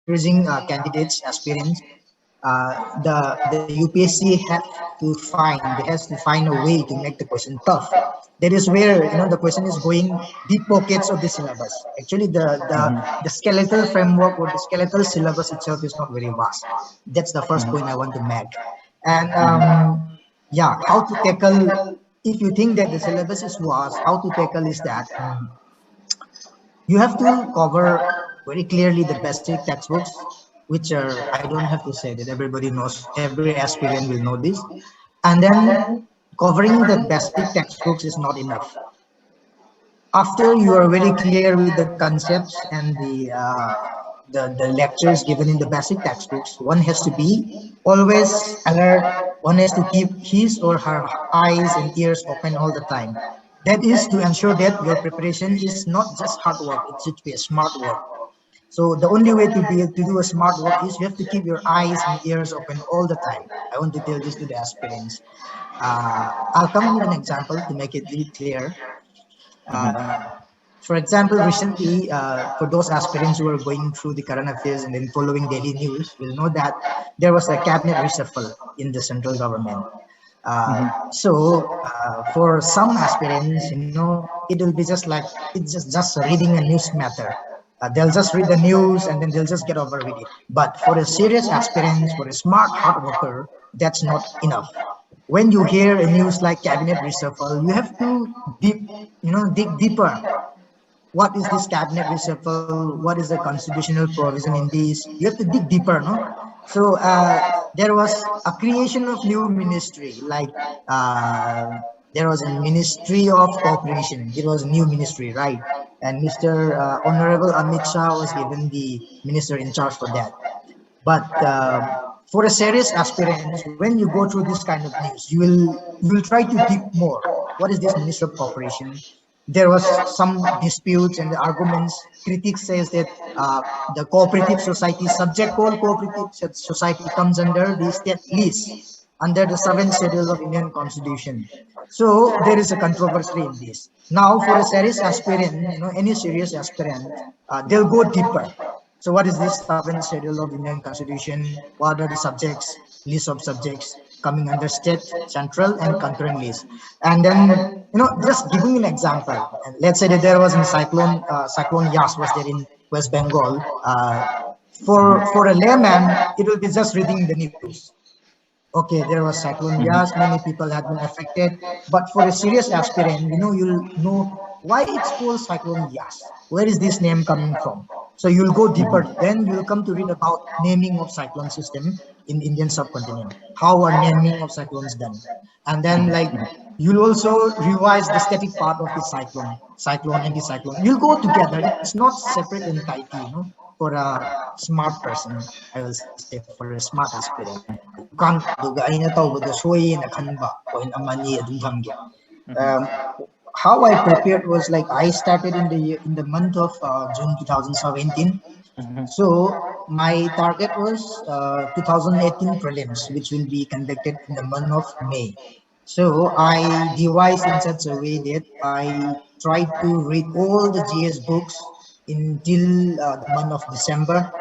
increasing candidates, aspirants, the UPSC has to find a way to make the question tough. That is where the question is going deep pockets of the syllabus. Actually, the skeletal framework or the skeletal syllabus itself is not very vast. That's the first point I want to make. And yeah, how to tackle, if you think that the syllabus is vast, how to tackle is that you have to cover very clearly the basic textbooks, which are, I don't have to say that everybody knows, every aspirant will know this. And then covering the basic textbooks is not enough. After you are very clear with the concepts and the lectures given in the basic textbooks, one has to be always alert. One has to keep his or her eyes and ears open all the time. That is to ensure that your preparation is not just hard work, it should be a smart work. So the only way to do a smart work is you have to keep your eyes and ears open all the time. I want to tell this to the aspirants. I'll come with an example to make it really clear. Uh, for example, recently, for those aspirants who are going through the current affairs and then following daily news, will know that there was a cabinet reshuffle in the central government. For some aspirants, it will be just like it's just reading a news matter. They'll just read the news and then they'll just get over with it. But for a serious aspirant, for a smart hard worker, that's not enough. When you hear a news like cabinet reshuffle, you have to dig deeper. What is this cabinet reshuffle? What is the constitutional provision in this? You have to dig deeper, no? So there was a creation of new ministry, like there was a Ministry of Cooperation. It was a new ministry, right? And Mr. Honorable Amit Shah was given the minister in charge for that. But for a serious aspirant, when you go through this kind of news, you will try to dig more. What is this Minister of Cooperation? There was some disputes and the arguments. Critics says that the cooperative society, subject called cooperative society, comes under the state list under the seventh schedule of Indian Constitution. So there is a controversy in this. Now, for a serious aspirant, any serious aspirant, they'll go deeper. So what is this seventh schedule of Indian Constitution? What are the subjects, list of subjects coming under state, central, and concurrent list? And then, just giving an example. And let's say that there was a cyclone Yas was there in West Bengal. For a layman, it will be just reading the news. Okay, there was cyclone Yas, many people had been affected. But for a serious aspirant, you'll know why it's called cyclone Yas. Where is this name coming from? So you'll go deeper. Then you'll come to read about naming of cyclone system in Indian subcontinent. How are naming of cyclones done? And then you'll also revise the static part of the cyclone, anticyclone. You'll go together. It's not separate and tidy, for a smart person, I will say, for a smart aspirant. You can't how I prepared was like I started in the month of June 2017. So my target was 2018 prelims, which will be conducted in the month of May. So I devised in such a way that I tried to read all the GS books until the month of December.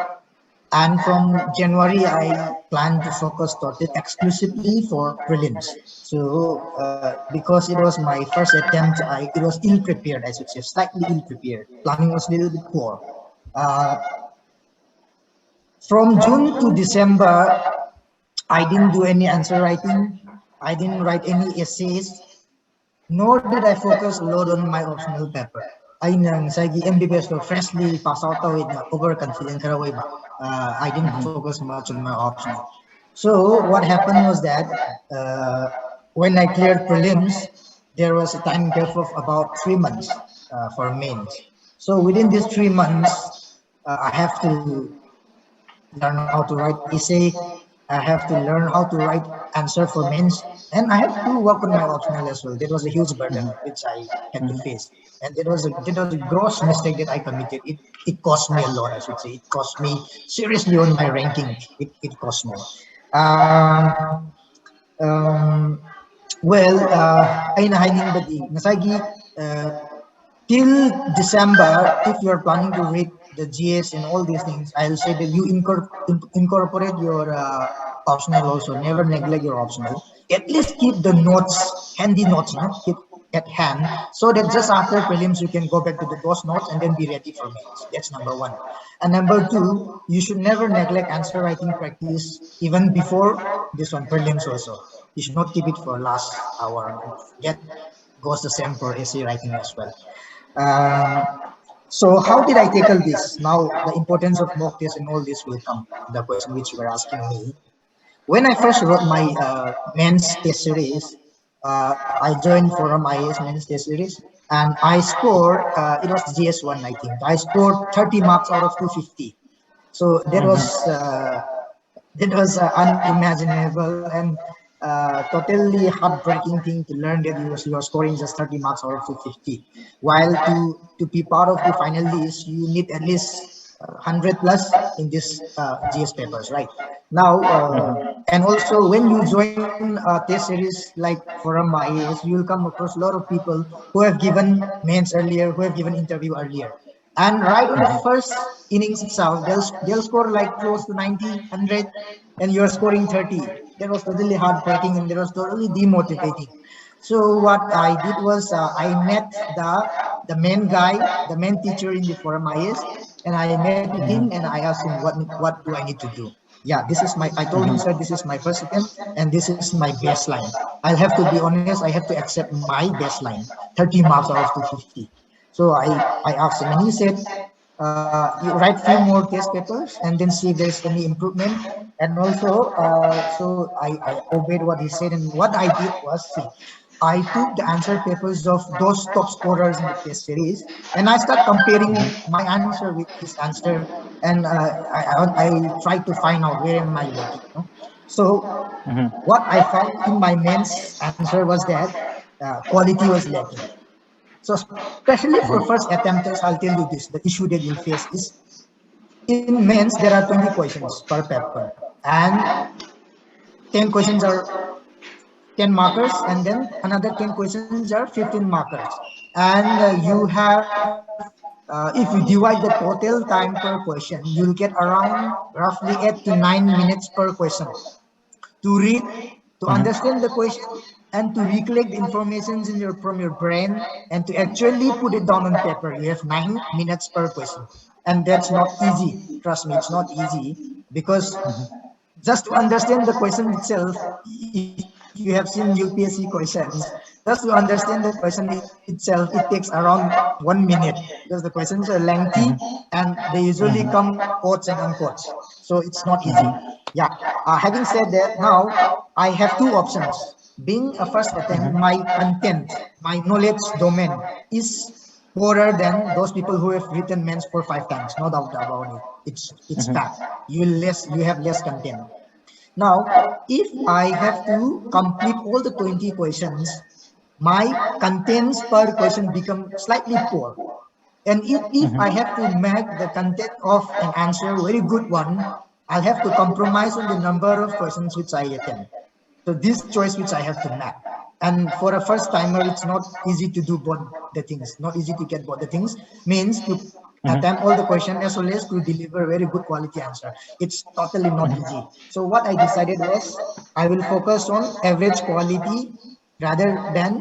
And from January, I plan to focus totally exclusively for prelims. So because it was my first attempt, it was ill-prepared, I should say, slightly ill-prepared. Planning was a little bit poor. From June to December, I didn't do any answer writing. I didn't write any essays, nor did I focus a lot on my optional paper. Ayun sa MBBS ko, freshly pass out with overconfident karaway ba. I didn't focus much on my optional. So what happened was that when I cleared prelims, there was a time gap of about 3 months for mains. So within these 3 months, I have to learn how to write essay. I have to learn how to write answer for mains, and I have to work on my optional as well. That was a huge burden which I had to face, and that was a gross mistake that I committed. It cost me a lot, I should say. It cost me seriously on my ranking. It cost me. Um, well, ay nahining badi nasagi till December, if you are planning to read the GS and all these things, I'll say that you incorporate your optional also. Never neglect your optional. At least keep the notes, handy notes, keep at hand, so that just after prelims you can go back to those notes and then be ready for mains. That's number one. And number two, you should never neglect answer writing practice even before this one prelims also. You should not keep it for last hour. That goes the same for essay writing as well. Um, so how did I tackle this? Now the importance of mock test and all this will come. The question which you were asking me. When I first wrote my men's test series, I joined Forum IAS men's test series, and I scored. It was GS1, I think. I scored 30 marks out of 250. So that was unimaginable and totally heartbreaking thing to learn that you are scoring just 30 marks out of 250. While to be part of the final list, you need at least 100 plus in this GS papers, right? Now, and also when you join a test series like Forum IAS, you will come across a lot of people who have given mains earlier, who have given interview earlier. And right on the first innings itself, they'll score like close to 90, 100, and you're scoring 30. That was totally heartbreaking and that was totally demotivating. So what I did was I met the main guy, the main teacher in the Forum IS, and I met with him and I asked him what do I need to do. Yeah, this is my. I told him, sir, this is my first attempt and this is my baseline. I'll have to be honest. I have to accept my baseline, 30 marks out of 250. So I asked him and he said, you write few more test papers and then see if there's any improvement. And also, I obeyed what he said. And what I did was, see, I took the answer papers of those top scorers in the test series, and I start comparing my answer with his answer, and I try to find out where am I lacking. No? So what I found in my men's answer was that quality was lacking. So especially for first attempters, I'll tell you this: the issue that you'll face is in men's there are 20 questions per paper, and 10 questions are 10 markers, and then another 10 questions are 15 markers. And you have, if you divide the total time per question, you'll get around roughly 8 to 9 minutes per question to read, to understand the question, and to recollect the information in from your brain and to actually put it down on paper. You have 9 minutes per question, and that's not easy. Trust me, it's not easy because just to understand the question itself, if you have seen UPSC questions, just to understand the question itself, it takes around 1 minute because the questions are lengthy and they usually come quotes and unquotes. So it's not easy. Yeah. Having said that, now I have two options. Being a first attempt, my content, my knowledge domain is poorer than those people who have written men's for 5 times. No doubt about it. It's fact. You have less content. Now, if I have to complete all the 20 questions, my contents per question become slightly poor. And if I have to make the content of an answer very good one, I'll have to compromise on the number of questions which I attempt. So this choice which I have to make. And for a first timer, it's not easy to do both the things. Not easy to get both the things. Means to attempt all the question as well as to deliver very good quality answer. It's totally not easy. So what I decided was I will focus on average quality rather than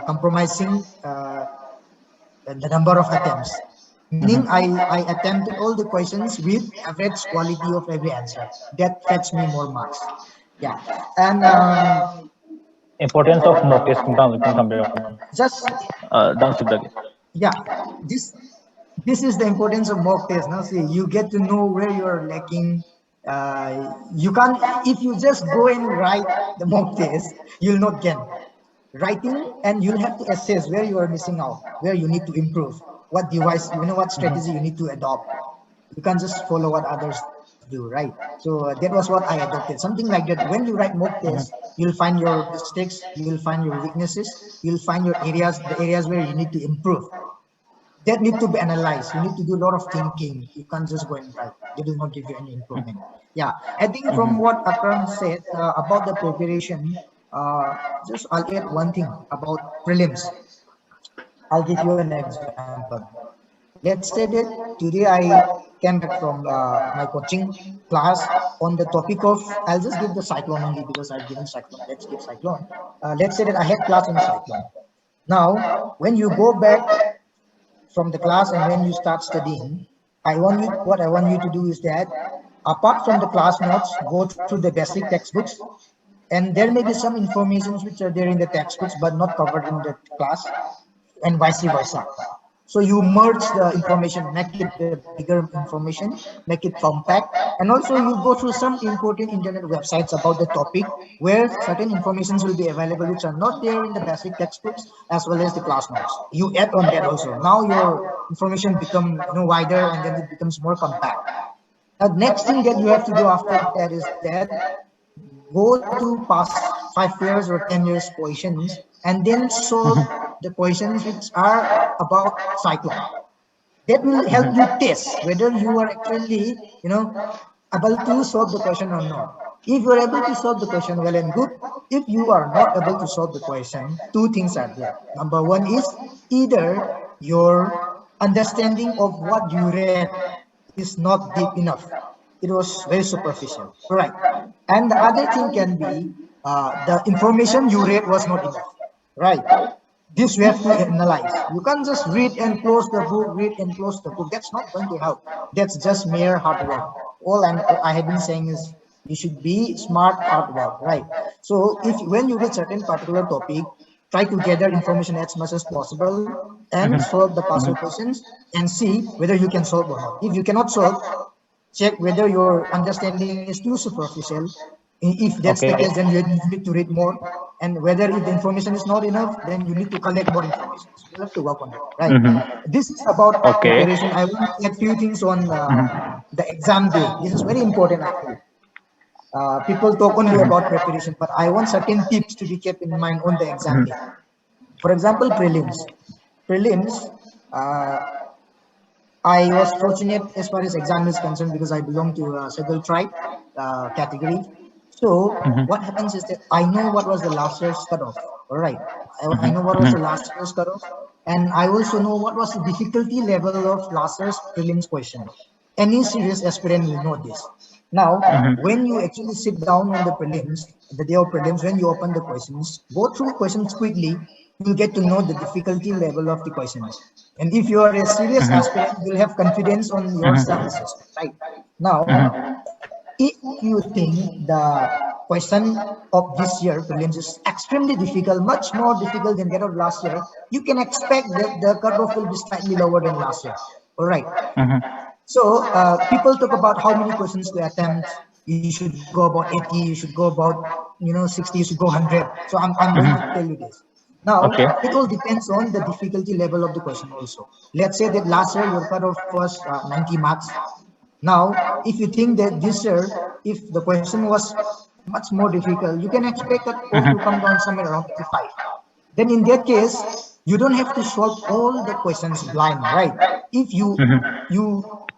compromising the number of attempts. Meaning I attempted all the questions with average quality of every answer. That fetched me more marks. Yeah. And Importance of mock testing Kang sampai just down lagi. yeah, this this is the importance of mock test. Now see, you get to know where you are lacking. You can't, if you just go and write the mock test, you'll not gain writing, and you'll have to assess where you are missing out, where you need to improve, what device, what strategy you need to adopt. You can't just follow what others do, right? So that was what I adopted, something like that. When you write mock test, you'll find your mistakes, you'll find your weaknesses, you'll find your areas, the areas where you need to improve, that need to be analyzed. You need to do a lot of thinking. You can't just go and write. They will not give you any improvement. Yeah, I think from what Akram said about the preparation, just I'll add one thing about prelims. I'll give you an example. Let's say that today I came back from my coaching class on the topic of, I'll just give the cyclone only because I've given cyclone. Let's give cyclone. Let's say that I had class on cyclone. Now, when you go back from the class and when you start studying, what I want you to do is that apart from the class notes, go through the basic textbooks, and there may be some informations which are there in the textbooks but not covered in the class, and vice versa. So you merge the information, make it the bigger information, make it compact, and also you go through some important internet websites about the topic where certain informations will be available which are not there in the basic textbooks as well as the class notes. You add on that also. Now your information become wider and then it becomes more compact. The next thing that you have to do after that is that go to past 5 years or 10 years questions and then solve the questions which are about cyclone. That will help you test whether you are actually able to solve the question or not. If you are able to solve the question, well and good. If you are not able to solve the question, two things are there. Number one is either your understanding of what you read is not deep enough. It was very superficial. All right. And the other thing can be the information you read was not enough. Right. This you have to analyze. You can't just read and close the book, read and close the book. That's not going to help. That's just mere hard work. I have been saying is you should be smart hard work, right? So if when you read certain particular topic, try to gather information as much as possible and solve the past questions and see whether you can solve or not. If you cannot solve, check whether your understanding is too superficial. If that's the Okay. case, then you need to read more. And whether if the information is not enough, then you need to collect more information. So you have to work on that, right? This is about Okay. preparation. I want to add few things on the exam day. This is very important, I feel. People talk only about preparation, but I want certain tips to be kept in mind on the exam day. For example, prelims. Prelims, uh, I was fortunate as far as exam is concerned because I belong to a scheduled tribe category. So what happens is that I know what was the last year's cutoff. All right, I know what was the last year's cutoff, and I also know what was the difficulty level of last year's prelims question. Any serious aspirant will know this. Now, when you actually sit down on the prelims, the day of prelims, when you open the questions, go through questions quickly, you'll get to know the difficulty level of the questions. And if you are a serious aspirant, you'll have confidence on your self-assessment, right? Now, if you think the question of this year prelims is extremely difficult, much more difficult than that of last year, you can expect that the cutoff will be slightly lower than last year. All right. So people talk about how many questions to attempt. You should go about 80. You should go about 60. You should go 100. So I'm going to tell you this. Now Okay. it all depends on the difficulty level of the question also. Let's say that last year your cutoff was 90 marks. Now, if you think that this year, if the question was much more difficult, you can expect that off to come down somewhere around 85. Then in that case, you don't have to solve all the questions blind, right? If you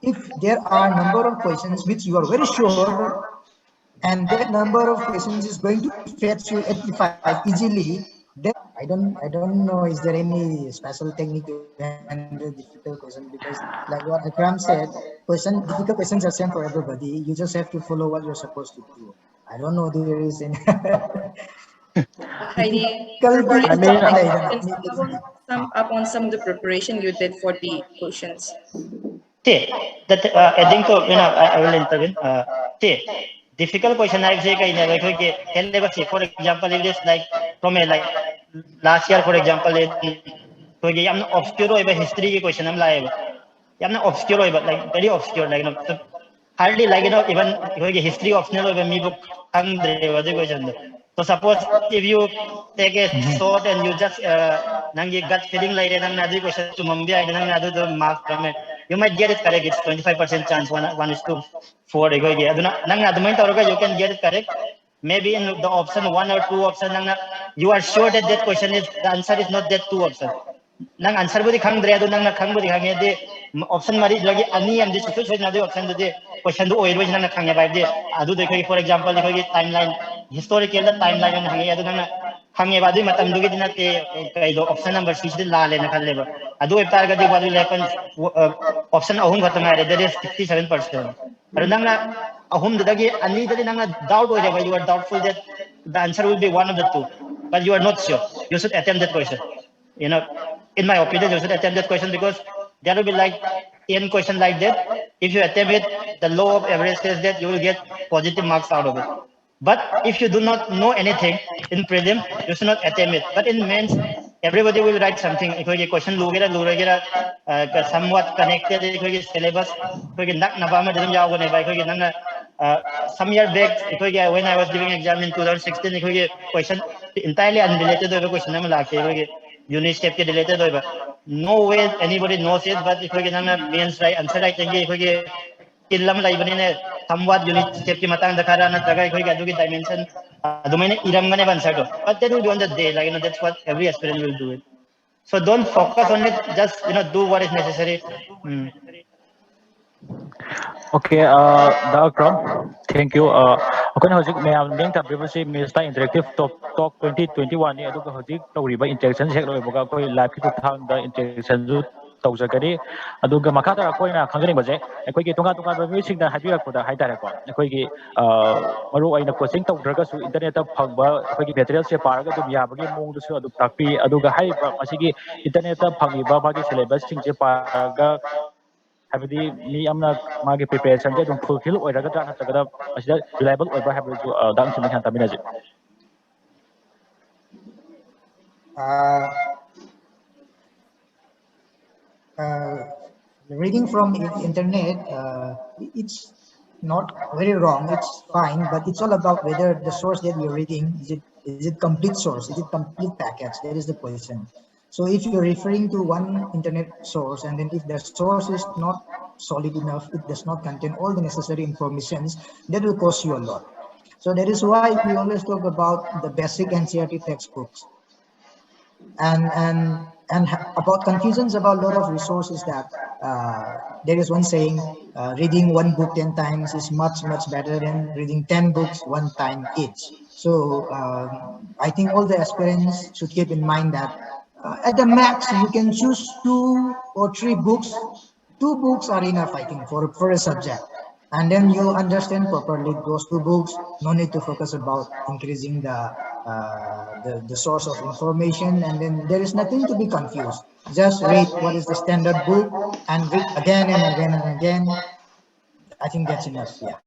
if there are a number of questions which you are very sure and that number of questions is going to fetch you 85 easily, then I don't know, is there any special technique to handle difficult question? Because like what Akram said, difficult questions are same for everybody. You just have to follow what you're supposed to do. I don't know there is any Heidi, difficulty I preparation. macam mean, mana Like, ito na? can sum up on some of the preparation you did for the questions. see, that adding to, I will intervene. See, difficult question I say kay never ko syllabus. For example, if it is like from a like last year, for example, in ko I'm obscure over history ki question I'm live. I'm not obscure over like very obscure like so hardly like even ko history optional over me book andre was the question. So suppose if you take a shot and you just nangi gut feeling like nang nadi question to mambi I nang nadu the marks from it. You might get it correct. It's 25% chance one is to four go aduna nang nadu main tawroga you can get it correct. Maybe in the option one or two option nang you are sure that that question is the answer is not that two option. Nang answer budi khang dre adu nang na khang budi khang de option mari lagi ani am de so na de option de question do oil nang na khang ya ba de adu de for example de timeline historical timeline nang hang adu nang ꯈꯪꯉꯦꯕ ꯑꯗꯨꯏ ꯃꯇꯝꯗꯨꯒꯤꯗꯤ ꯅꯠꯇꯦ ꯀꯩꯗꯣ option number ꯁꯤꯁꯤꯗꯤ ꯂꯥꯜꯂꯦꯅ ꯈꯜꯂꯦꯕ ꯑꯗꯨ ꯑꯣꯏꯇꯥꯔꯒꯗꯤ what will happen option ꯑꯍꯨꯝ ꯈꯛꯇ ꯉꯥꯏꯔꯦ that is 67%. ꯑꯗꯨ ꯅꯪꯅ ꯑꯍꯨꯝꯗꯨꯗꯒꯤ ꯑꯅꯤꯗꯗꯤ ꯅꯪꯅ doubt ꯑꯣꯏꯔꯦꯕ you are doubtful that the answer will be one of the two but you are not sure you should attempt that question. You know, in my opinion, you should attempt that question because there will be like 10 questions like that. If you attempt it, the law of average says that you will get positive marks out of it. But if you do not know anything in prelim, you should not attempt it. But in mains, everybody will write something. If you question lugera, somewhat connected, if you syllabus, if you nak nabama didum yawo if you some year back, when I was giving exam in 2016, if you question entirely unrelated to the question, unit step related no way anybody knows it but if we can means right answer right if we killam like somewhat unit step ki matang dakara na traga if we dimension domain iramgane answer to but that will be on the day like that's what every aspirant will do it. So don't focus on it, just do what is necessary. Okay, the Akram, thank you. Okay, hojik mayam meng tabibasi Mr. Interactive Talk 2021 ni aduga hojik tawriba interaction sek loi boga koi live ki thang da interaction ju tawjagari aduga makata koina khangani baje ekoi ki tonga tonga ba sing da habirak poda haitare ko ekoi ki maru aina coaching tawdraga su internet ta phangba ekoi ki material se paraga dum yabagi mong du su adu takpi aduga haiba masigi internet ta phangi ba bagi syllabus sing je paraga habidi mi amna magi preparation je dum fulfill oiraga nataga asida reliable oiba habisu dang chimi kan taminaji. uh, uh, Reading from internet, it's not very wrong, it's fine, but it's all about whether the source that you're reading is it complete source, is it complete package? That is the question. So if you're referring to one internet source and then if the source is not solid enough, it does not contain all the necessary informations, that will cost you a lot. So that is why we always talk about the basic NCERT textbooks and about confusions about a lot of resources that there is one saying reading one book 10 times is much better than reading 10 books one time each. So I think all the aspirants should keep in mind that at the max you can choose 2 or 3 books. 2 books are enough, I think, for a subject, and then you understand properly those 2 books. No need to focus about increasing the source of information, and then there is nothing to be confused. Just read what is the standard book and read again and again and again. I think that's enough. Yeah.